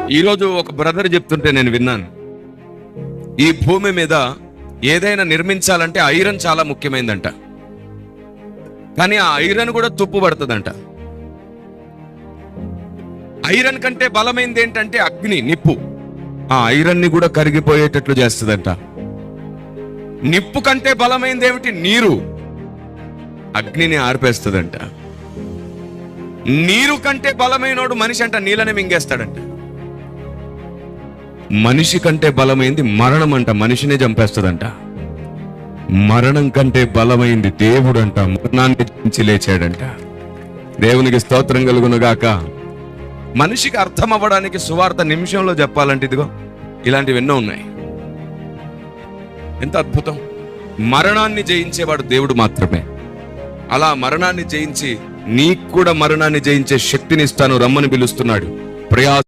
ఈరోజు ఒక బ్రదర్ చెప్తుంటే నేను విన్నాను, ఈ భూమి మీద ఏదైనా నిర్మించాలంటే ఐరన్ చాలా ముఖ్యమైనదంట. కానీ ఆ ఐరన్ కూడా తుప్పు పడుతుందంట. ఐరన్ కంటే బలమైనది ఏంటంటే అగ్ని, నిప్పు. ఆ ఐరన్ ని కూడా కరిగిపోయేటట్లు చేస్తుందంట. నిప్పు కంటే బలమైనది ఏమిటి? నీరు. అగ్నిని ఆర్పేస్తుందంట. నీరు కంటే బలమైనోడు మనిషి అంట, నీళ్ళని మింగేస్తాడంట. మనిషి కంటే బలమైంది మరణం అంట, మనిషినే చంపేస్తుందంట. మరణం కంటే బలమైంది దేవుడు అంట, మరణాన్ని జయించి లేచాడంట. దేవునికి స్తోత్రం కలుగునుగాక. మనిషికి అర్థం అవ్వడానికి సువార్త నిమిషంలో చెప్పాలంటే ఇదిగో ఇలాంటివి ఎన్నో ఉన్నాయి. ఎంత అద్భుతం! మరణాన్ని జయించేవాడు దేవుడు మాత్రమే. అలా మరణాన్ని జయించి నీకు కూడా మరణాన్ని జయించే శక్తిని ఇస్తాను రమ్మని పిలుస్తున్నాడు. ప్రయాస